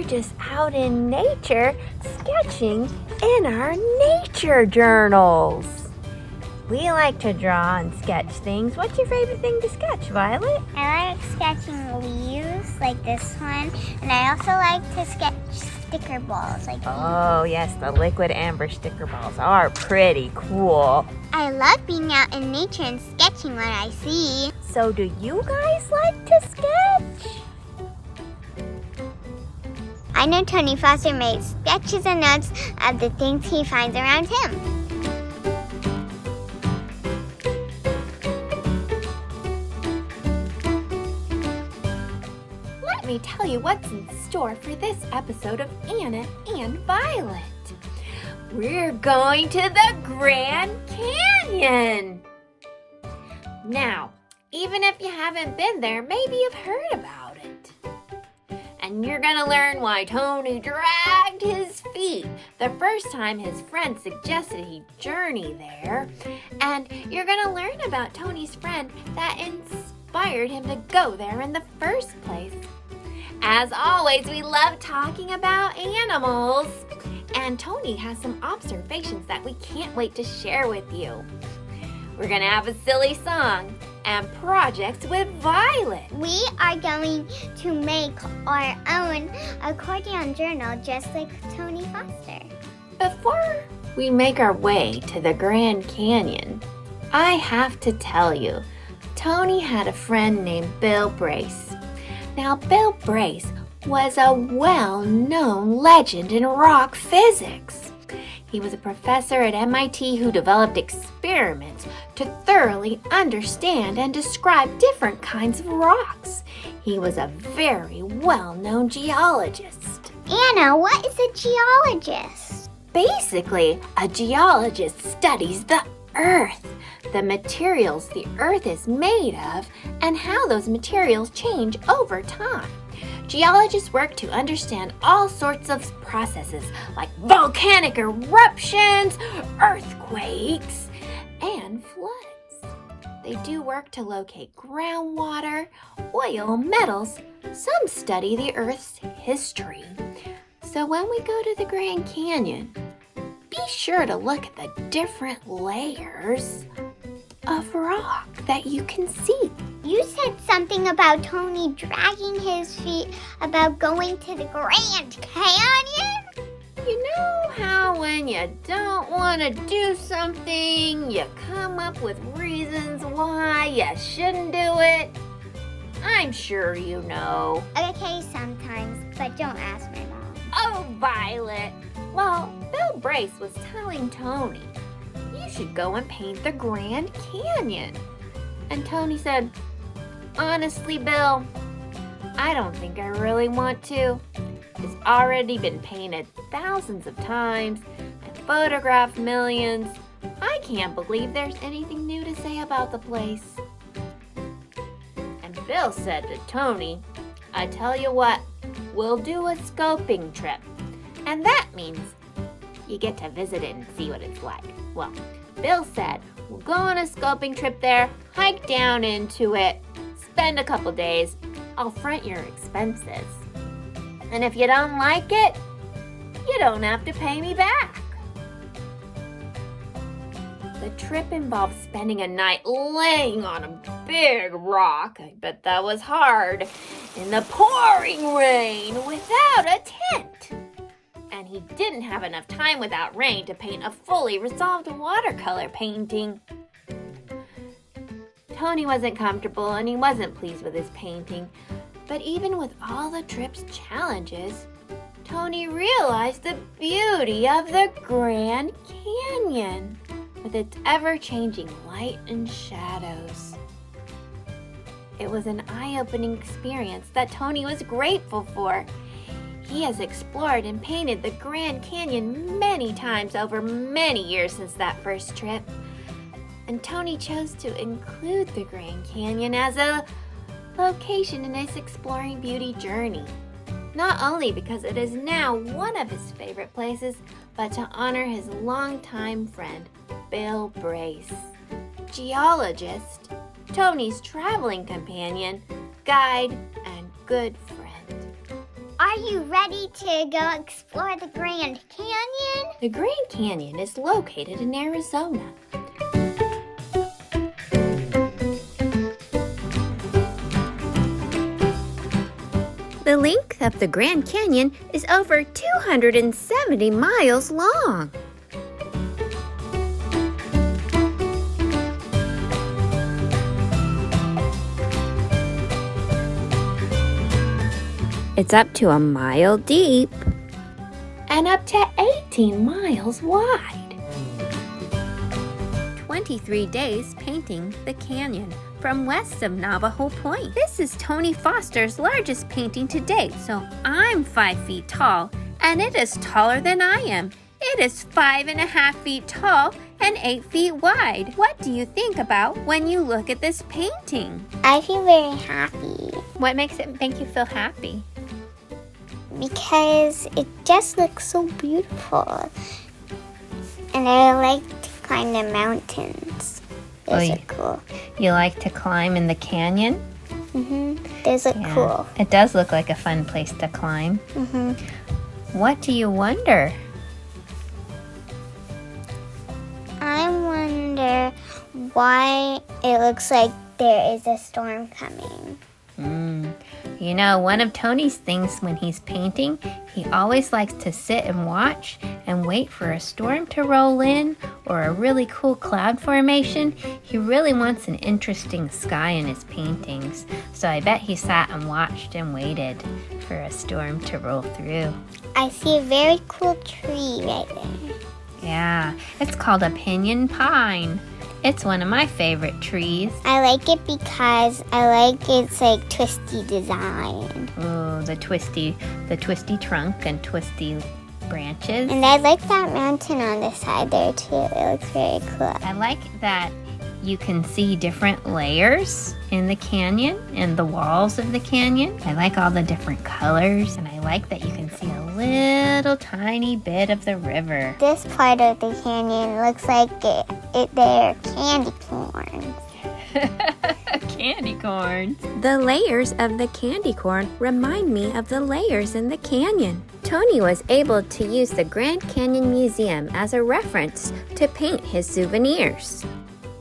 just out in nature sketching in our nature journals. We like to draw and sketch things. What's your favorite thing to sketch, Violet? I like sketching leaves like this one, and I also like to sketch sticker balls like these. Oh, yes, the liquid amber sticker balls are pretty cool. I love being out in nature and sketching what I see. So do you guys like to sketch? I know Tony Foster makes sketches and notes of the things he finds around him. Let me tell you what's in store for this episode of Anna and Violet. We're going to the Grand Canyon. Now, even if you haven't been there, maybe you've heard about it. And you're gonna learn why Tony dragged his feet the first time his friend suggested he journey there. And you're gonna learn about Tony's friend that inspired him to go there in the first place. As always, we love talking about animals. And Tony has some observations that we can't wait to share with you. We're gonna have a silly song and projects with Violet. We are going to make our own accordion journal just like Tony Foster. Before we make our way to the Grand Canyon, I have to tell you, Tony had a friend named Bill Brace. Now, Bill Brace was a well-known legend in rock physics. He was a professor at MIT who developed experiments to thoroughly understand and describe different kinds of rocks. He was a very well-known geologist. Anna, what is a geologist? Basically, a geologist studies the Earth, the materials the Earth is made of, and how those materials change over time. Geologists work to understand all sorts of processes like volcanic eruptions, earthquakes, and floods. They do work to locate groundwater, oil, metals. Some study the Earth's history. So when we go to the Grand Canyon, be sure to look at the different layers of rock that you can see. You said something about Tony dragging his feet about going to the Grand Canyon? You know how when you don't want to do something, you come up with reasons why you shouldn't do it? I'm sure you know. Okay, sometimes, but don't ask my mom. Oh, Violet. Well, Bill Brace was telling Tony, you should go and paint the Grand Canyon. And Tony said, honestly, Bill, I don't think I really want to. It's already been painted thousands of times and photographed millions. I can't believe there's anything new to say about the place. And Bill said to Tony, I tell you what, we'll do a scoping trip. And that means you get to visit it and see what it's like. Well, Bill said, we'll go on a scoping trip there, hike down into it, spend a couple days. I'll front your expenses. And if you don't like it, you don't have to pay me back. The trip involved spending a night laying on a big rock. I bet that was hard. In the pouring rain without a tent. And he didn't have enough time without rain to paint a fully resolved watercolor painting. Tony wasn't comfortable and he wasn't pleased with his painting. But even with all the trip's challenges, Tony realized the beauty of the Grand Canyon with its ever-changing light and shadows. It was an eye-opening experience that Tony was grateful for. He has explored and painted the Grand Canyon many times over many years since that first trip. And Tony chose to include the Grand Canyon as a location in his exploring beauty journey. Not only because it is now one of his favorite places, but to honor his longtime friend, Bill Brace. Geologist, Tony's traveling companion, guide, and good friend. are you ready to go explore the Grand Canyon? The Grand Canyon is located in Arizona. The length of the Grand Canyon is over 270 miles long. It's up to a mile deep and up to 18 miles wide. 23 days painting the canyon from west of Navajo Point. This is Tony Foster's largest painting to date, so I'm 5 feet tall, and it is taller than I am. It is 5.5 feet tall and 8 feet wide. What do you think about when you look at this painting? I feel very happy What makes it make you feel happy? because it just looks so beautiful. And I like to climb the mountains. Those are cool. You like to climb in the canyon? Those look cool. It does look like a fun place to climb. What do you wonder? I wonder why it looks like there is a storm coming. You know, one of Tony's things when he's painting, he always likes to sit and watch and wait for a storm to roll in or a really cool cloud formation. He really wants an interesting sky in his paintings. So I bet he sat and watched and waited for a storm to roll through. I see a very cool tree right there. Yeah, it's called a pinyon pine. It's one of my favorite trees. I like it because I like its like twisty design. Ooh, the twisty trunk and twisty branches. And I like that mountain on the side there too. It looks very cool. I like that you can see different layers in the canyon and the walls of the canyon. I like all the different colors, and I like that you can see a little tiny bit of the river. This part of the canyon looks like they're candy corns. Candy corns. The layers of the candy corn remind me of the layers in the canyon. Tony was able to use the Grand Canyon Museum as a reference to paint his souvenirs.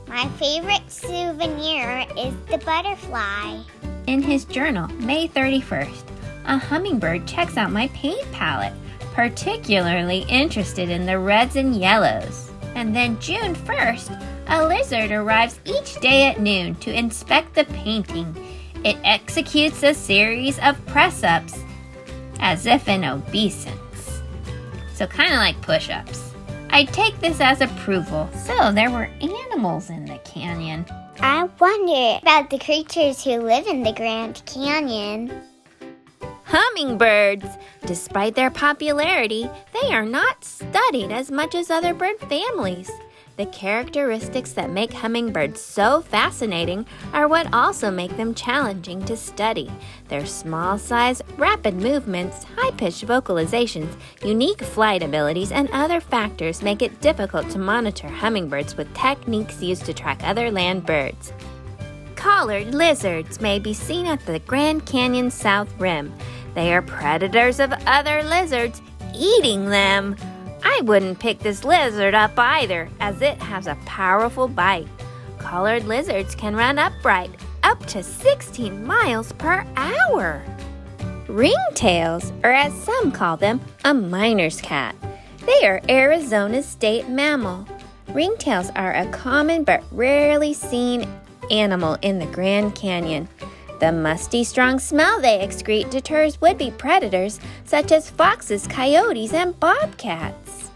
My favorite souvenir is the butterfly. In his journal, May 31st, a hummingbird checks out my paint palette, particularly interested in the reds and yellows. And then June 1st, a lizard arrives each day at noon to inspect the painting. It executes a series of press-ups, as if in obeisance. So kind of like push-ups. I take this as approval. So there were animals in the canyon. I wonder about the creatures who live in the Grand Canyon. Hummingbirds. Despite their popularity, they are not studied as much as other bird families. The characteristics that make hummingbirds so fascinating are what also make them challenging to study. Their small size, rapid movements, high-pitched vocalizations, unique flight abilities, and other factors make it difficult to monitor hummingbirds with techniques used to track other land birds. Collared lizards may be seen at the Grand Canyon's south rim. They are predators of other lizards, eating them. I wouldn't pick this lizard up either, as it has a powerful bite. Collared lizards can run upright, up to 16 miles per hour. Ringtails, or as some call them, a miner's cat. They are Arizona's state mammal. Ringtails are a common but rarely seen animal in the Grand Canyon. The musty, strong smell they excrete deters would-be predators such as foxes, coyotes, and bobcats.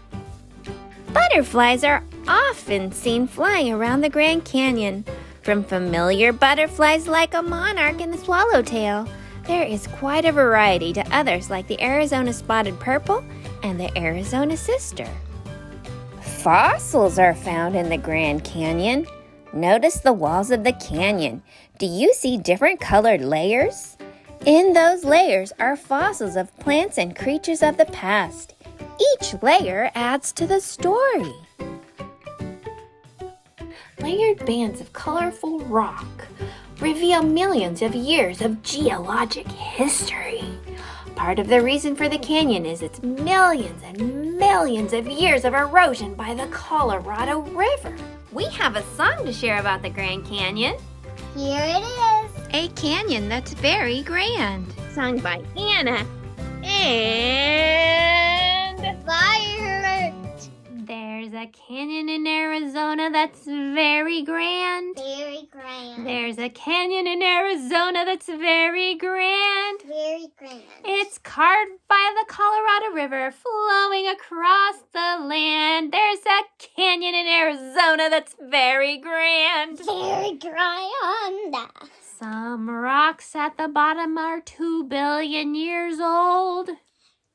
Butterflies are often seen flying around the Grand Canyon. From familiar butterflies like a monarch and the swallowtail, there is quite a variety to others like the Arizona spotted purple and the Arizona sister. Fossils are found in the Grand Canyon. Notice the walls of the canyon. Do you see different colored layers? In those layers are fossils of plants and creatures of the past. Each layer adds to the story. Layered bands of colorful rock reveal millions of years of geologic history. Part of the reason for the canyon is its millions and millions of years of erosion by the Colorado River. We have a song to share about the Grand Canyon. Here it is. A canyon that's very grand. Sung by Anna and Violet. There's a canyon in Arizona that's very grand. Very grand. There's a canyon in Arizona that's very grand. Very grand. It's carved by the Colorado River flowing across the land. There's a canyon in Arizona that's very grand. Very grand. Some rocks at the bottom are 2 billion years old.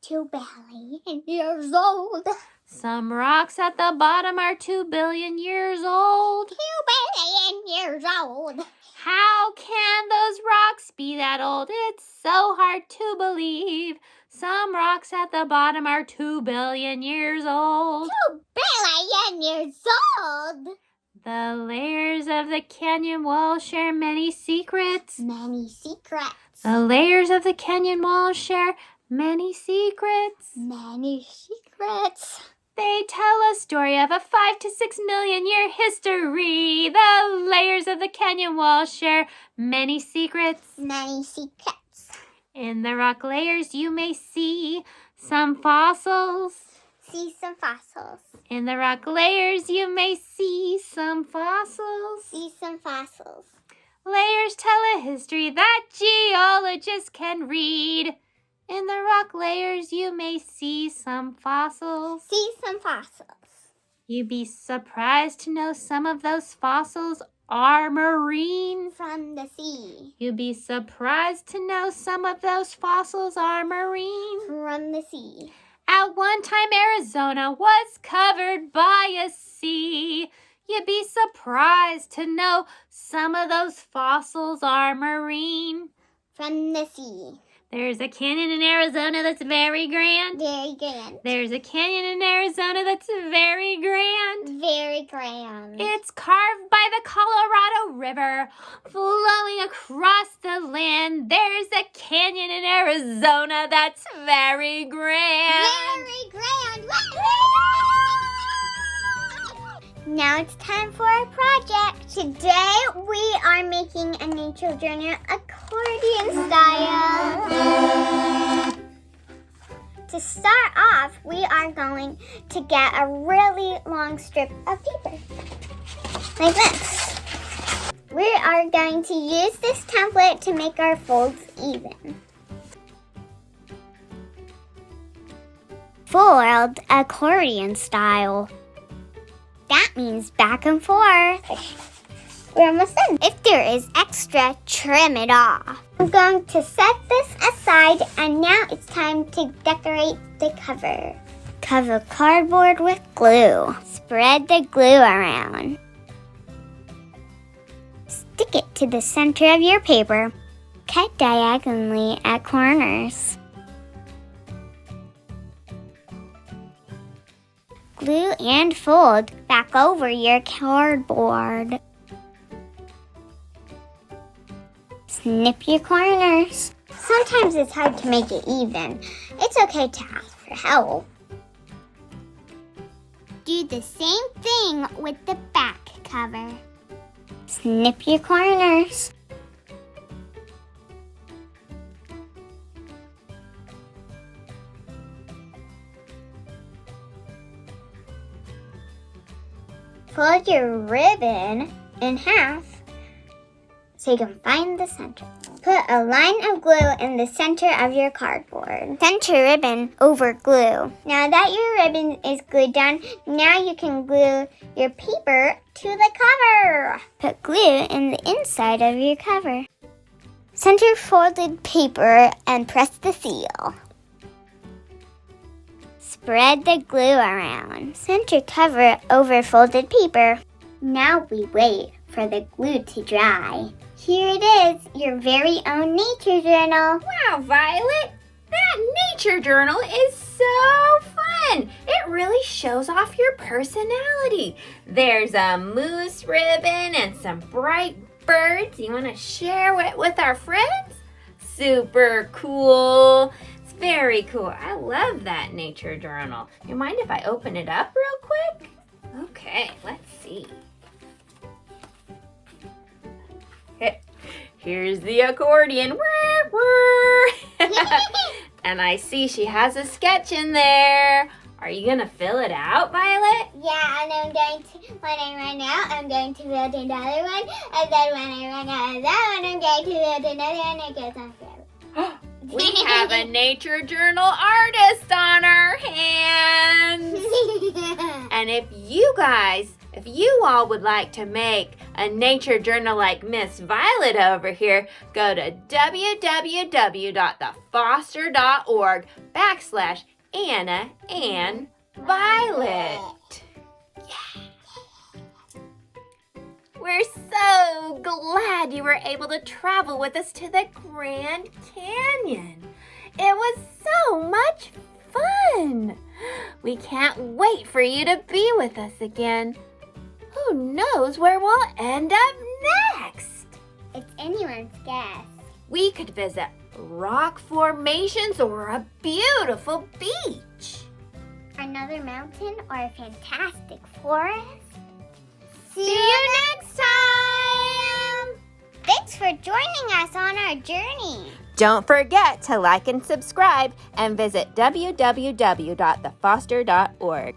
2 billion years old. Some rocks at the bottom are 2 billion years old. 2 billion years old. How can those rocks be that old? It's so hard to believe. Some rocks at the bottom are 2 billion years old. 2 billion years old. The layers of the canyon wall share many secrets. Many secrets. The layers of the canyon wall share many secrets. Many secrets. They tell a story of a 5 to 6 million year history. The layers of the canyon wall share many secrets. Many secrets. In the rock layers you may see some fossils. See some fossils. In the rock layers you may see some fossils. See some fossils. Layers tell a history that geologists can read. In the rock layers you may see some fossils. See some fossils. You'd be surprised to know some of those fossils are marine. From the sea. You'd be surprised to know some of those fossils are marine. From the sea. At one time, Arizona was covered by a sea. You'd be surprised to know some of those fossils are marine. From the sea. There's a canyon in Arizona that's very grand. Very grand. There's a canyon in Arizona that's very grand. Very grand. It's carved by the Colorado River, flowing across the land. There's a canyon in Arizona that's very grand. Very grand. Now it's time for our project. Today we are making a nature journal accordion style. To start off, we are going to get a really long strip of paper, like this. We are going to use this template to make our folds even. Fold accordion style. That means back and forth. We're almost done. If there is extra, trim it off. I'm going to set this aside, and now it's time to decorate the cover. Cover cardboard with glue. Spread the glue around. Stick it to the center of your paper. Cut diagonally at corners. Glue and fold back over your cardboard. Snip your corners. Sometimes it's hard to make it even. It's okay to ask for help. Do the same thing with the back cover. Snip your corners. Fold your ribbon in half so you can find the center. Put a line of glue in the center of your cardboard. Center ribbon over glue. Now that your ribbon is glued down, now you can glue your paper to the cover. Put glue in the inside of your cover. Center folded paper and press the seal. Spread the glue around. Center cover over folded paper. Now we wait for the glue to dry. Here it is, your very own nature journal. Wow, Violet, that nature journal is so fun. It really shows off your personality. There's a moose ribbon and some bright birds. You want to share it with our friends? Super cool. It's very cool. I love that nature journal. You mind if I open it up real quick? Okay, let's see. Here's the accordion. And I see she has a sketch in there. Are you gonna fill it out, Violet? Yeah, and I'm going to, when I run out, I'm going to build another one. And then when I run out of that one, I'm going to build another one. It goes on forever. We have a nature journal artist on our hands. And if you all would like to make a nature journal like Miss Violet over here, go to www.thefoster.org/Anna and Violet. Yeah. We're so glad you were able to travel with us to the Grand Canyon. It was so much fun. We can't wait for you to be with us again. Who knows where we'll end up next? It's anyone's guess. We could visit rock formations or a beautiful beach. Another mountain or a fantastic forest. See you next time! Thanks for joining us on our journey. Don't forget to like and subscribe and visit www.thefoster.org.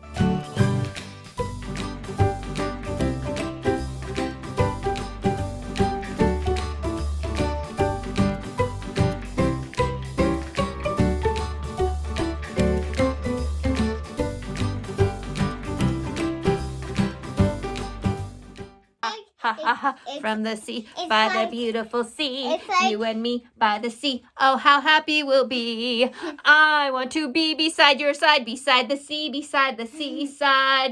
Ha ha ha, from the sea, by the beautiful sea, you and me by the sea, oh how happy we'll be. I want to be beside your side, beside the seaside,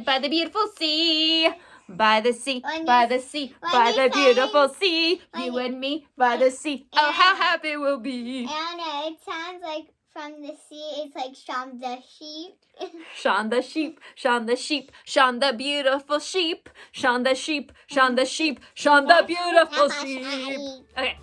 by the beautiful sea, by the sea, by the sea, by the beautiful sea, you and me by the sea, oh how happy we'll be. Anna, it sounds like from the sea, it's like Shaun the sheep. Shaun the sheep, Shaun the sheep, Shaun the beautiful sheep, Shaun the sheep, Shaun the sheep, Shaun the beautiful sheep. Okay.